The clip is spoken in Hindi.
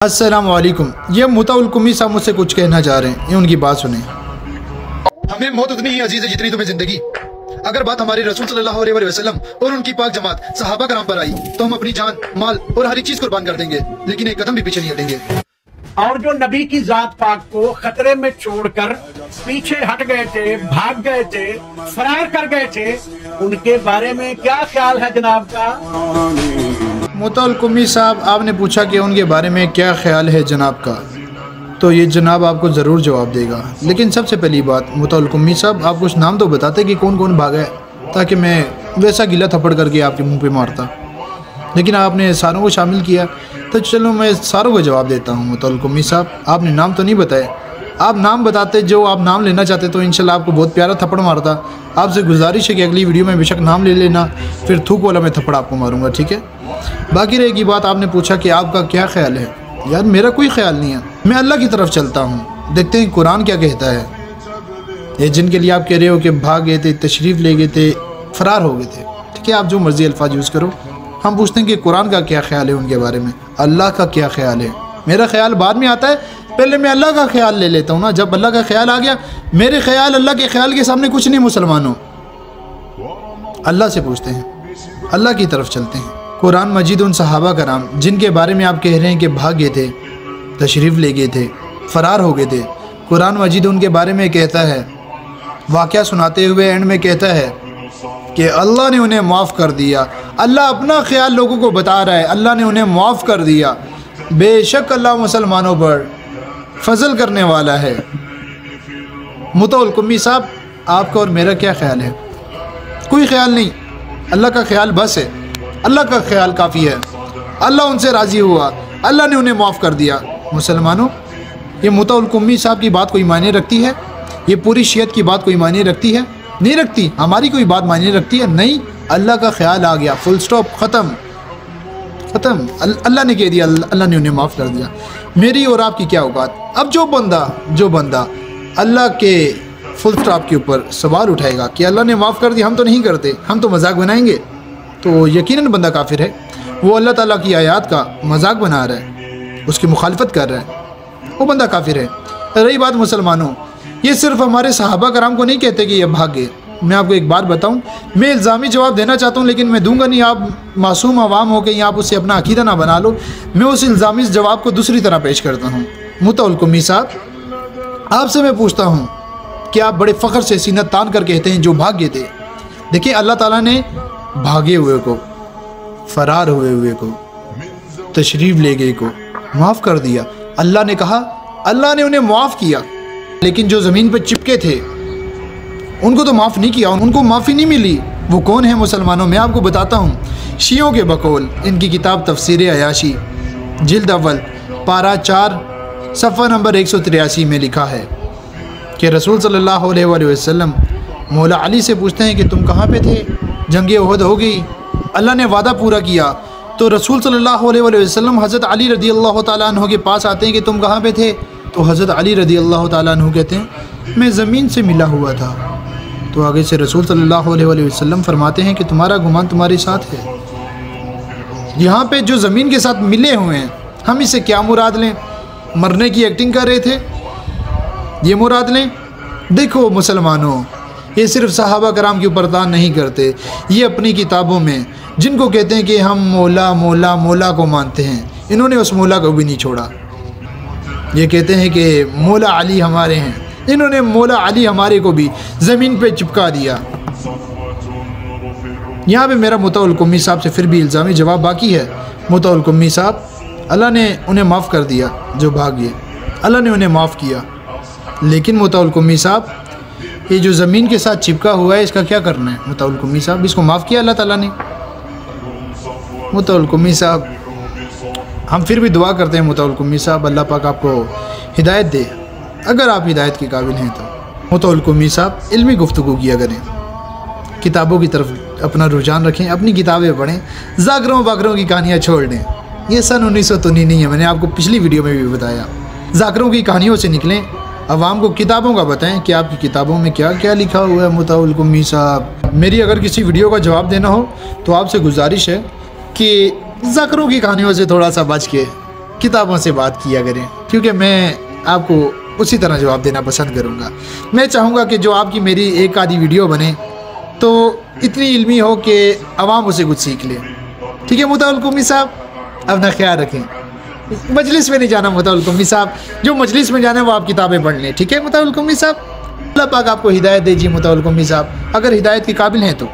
अस्सलामुअलैकुम। ये मुताउल कुमी साहब मुझसे कुछ कहना चाह रहे हैं, ये उनकी बात सुने। हमें मौत उतनी ही अजीज है जितनी तुम्हें जिंदगी। अगर बात हमारे रसूल सल्लल्लाहु अलैहि वसल्लम और उनकी पाक जमात सहाबा कराम पर आई तो हम अपनी जान, माल और हर एक चीज कुर्बान कर देंगे, लेकिन एक कदम भी पीछे नहीं हटेंगे। और जो नबी की जात पाक को खतरे में छोड़कर पीछे हट गए थे, भाग गए थे, फरार कर गए थे, उनके बारे में क्या ख्याल है जनाब का? मुताउल कुमी साहब, आपने पूछा कि उनके बारे में क्या ख्याल है जनाब का, तो ये जनाब आपको ज़रूर जवाब देगा। लेकिन सबसे पहली बात, मुताउल कुमी साहब आप कुछ नाम तो बताते कि कौन कौन भागा है, ताकि मैं वैसा गिला थप्पड़ करके आपके मुंह पे मारता। लेकिन आपने सारों को शामिल किया, तो चलो मैं सारों को जवाब देता हूँ। मुताउल कुमी साहब, आपने नाम तो नहीं बताए। आप नाम बताते, जो आप नाम लेना चाहते तो इंशाल्लाह आपको बहुत प्यारा थप्पड़ मारता। आपसे गुजारिश है कि अगली वीडियो में बेशक नाम ले लेना, फिर थूक वाला मैं थप्पड़ आपको मारूंगा, ठीक है। बाकी रहेगी बात, आपने पूछा कि आपका क्या ख्याल है। यार मेरा कोई ख्याल नहीं है, मैं अल्लाह की तरफ चलता हूँ। देखते हैं कुरान क्या कहता है। ये जिनके लिए आप कह रहे हो कि भाग गए थे, तशरीफ़ ले गए थे, फ़रार हो गए थे, ठीक है, आप जो मर्ज़ी अल्फाज यूज़ करो। हम पूछते हैं कि कुरान का क्या ख्याल है उनके बारे में, अल्लाह का क्या ख्याल है। मेरा ख्याल बाद में आता है, पहले मैं अल्लाह का ख्याल ले लेता हूँ ना। जब अल्लाह का ख्याल आ गया, मेरे ख्याल अल्लाह के ख्याल के सामने कुछ नहीं। मुसलमानों, अल्लाह से पूछते हैं, अल्लाह की तरफ चलते हैं। कुरान मजीद उन सहाबा कराम जिनके बारे में आप कह रहे हैं कि भाग गए थे, तशरीफ़ ले गए थे, फ़रार हो गए थे, कुरान मजीद उनके बारे में कहता है, वाक़या सुनाते हुए एंड में कहता है कि अल्लाह ने उन्हें माफ़ कर दिया। अल्लाह अपना ख्याल लोगों को बता रहा है, अल्लाह ने उन्हें माफ़ कर दिया। बेशक अल्लाह मुसलमानों पर फजल करने वाला है। मुताउल कुमी साहब, आपका और मेरा क्या ख्याल है? कोई ख्याल नहीं, अल्लाह का ख्याल बस है, अल्लाह का ख्याल काफ़ी है। अल्लाह उनसे राज़ी हुआ, अल्लाह ने उन्हें माफ़ कर दिया। मुसलमानों, ये मुताउल कुमी साहब की बात कोई मायने रखती है? ये पूरी शियत की बात कोई मायने रखती है? नहीं रखती। हमारी कोई बात मायने रखती है? नहीं। अल्लाह का ख्याल आ गया, फुल स्टॉप, ख़त्म ख़त्म। अल्लाह ने कह दिया, अल्लाह ने उन्हें माफ़ कर दिया। मेरी और आपकी क्या औकात? अब जो बंदा अल्लाह के फुल स्टॉप के ऊपर सवाल उठाएगा कि अल्लाह ने माफ़ कर दिया, हम तो नहीं करते, हम तो मजाक बनाएंगे, तो यकीनन बंदा काफिर है। वो अल्लाह ताला की आयत का मजाक बना रहा है, उसकी मुखालफत कर रहा है, वो बंदा काफिर है। रही बात मुसलमानों, ये सिर्फ हमारे सहाबा कराम को नहीं कहते कि ये भाग गए। मैं आपको एक बात बताऊं, मैं इल्ज़ामी जवाब देना चाहता हूं, लेकिन मैं दूंगा नहीं। आप मासूम अवाम हो के आप उससे अपना अकीदा ना बना लो। मैं उस इल्ज़ामी जवाब को दूसरी तरह पेश करता हूं। मुताउल कुमी साहब, आपसे मैं पूछता हूं कि आप बड़े फ़ख्र से सीना तान कर कहते हैं जो भाग गए थे। देखिए, अल्लाह ताला ने भागे हुए को, फ़रार हुए को, तशरीफ़ ले गए को माफ़ कर दिया। अल्लाह ने कहा, अल्लाह ने उन्हें माफ़ किया। लेकिन जो ज़मीन पर चिपके थे उनको तो माफ़ नहीं किया, उनको माफ़ी नहीं मिली। वो कौन है मुसलमानों? मैं आपको बताता हूँ। शियों के बकौल इनकी किताब तफसीर अयाशी जिल्द अव्वल पारा 4 सफ़ा नंबर 183 में लिखा है कि रसूल सल्लल्लाहु अलैहि वसल्लम मौला अली से पूछते हैं कि तुम कहाँ पे थे? जंग उहद हो गई, अल्लाह ने वादा पूरा किया, तो रसूल सल्लल्लाहु अलैहि वसल्लम हज़रत अली रदी अल्लाह ताला अन्हु के पास आते हैं कि तुम कहाँ पे थे? तो हज़रत अली रदी अल्लाह ताला अन्हु कहते हैं, मैं ज़मीन से मिला हुआ था। तो आगे से रसूल सल्लल्लाहु अलैहि वसल्लम फरमाते हैं कि तुम्हारा गुमान तुम्हारे साथ है। यहाँ पे जो ज़मीन के साथ मिले हुए हैं, हम इसे क्या मुराद लें? मरने की एक्टिंग कर रहे थे, ये मुराद लें? देखो मुसलमानों, ये सिर्फ सहाबा कराम के ऊपर तान नहीं करते, ये अपनी किताबों में जिनको कहते हैं कि हम मौला मौला मौला को मानते हैं, इन्होंने उस मौला को भी नहीं छोड़ा। ये कहते हैं कि मौला अली हमारे हैं, इन्होंने मौला अली हमारे को भी ज़मीन पे चिपका दिया। यहाँ पे मेरा मुताउल कुमी साहब से फिर भी इल्ज़ामी जवाब बाकी है। मुताउल कुमी साहब, अल्लाह ने उन्हें माफ़ कर दिया जो भाग गए, अल्लाह ने उन्हें माफ़ किया। लेकिन मुताउल कुमी साहब, ये जो ज़मीन के साथ चिपका हुआ है, इसका क्या करना है? मुताउल कुमी साहब, इसको माफ़ किया अल्लाह ताला ने। मुताउल कुमी साहब, हम फिर भी दुआ करते हैं मुताउल कुमी साहब, अल्लाह पाक आपको हिदायत दे, अगर आप हिदायत के काबिल हैं तो। मुताउल कुमी साहब, इल्मी गुफ्तगू किया करें, किताबों की तरफ अपना रुझान रखें, अपनी किताबें पढ़ें, जागरों बागरों की कहानियाँ छोड़ दें। ये सन 1900 नहीं है, मैंने आपको पिछली वीडियो में भी बताया। जागरों की कहानियों से निकलें, अवाम को किताबों का बताएं कि आपकी किताबों में क्या क्या लिखा हुआ है। मुताउल कुमी साहब, मेरी अगर किसी वीडियो का जवाब देना हो तो आपसे गुजारिश है कि ज़ाकरों की कहानियों से थोड़ा सा बच के किताबों से बात किया करें, क्योंकि मैं आपको उसी तरह जवाब देना पसंद करूँगा। मैं चाहूँगा कि जो आपकी मेरी एक आधी वीडियो बने तो इतनी इल्मी हो कि आवाम उसे कुछ सीख ले। ठीक है मुताउल कुम्मी साहब, अपना ख्याल रखें। मजलिस में नहीं जाना मुताउल कुम्मी साहब, जो मजलिस में जाना है वो आप किताबें पढ़ लें। ठीक है मुताउल कुम्मी साहब, अल्लाह पाक आपको हिदायत दीजिए मुताउल कुम्मी साहब, अगर हिदायत के काबिल हैं तो।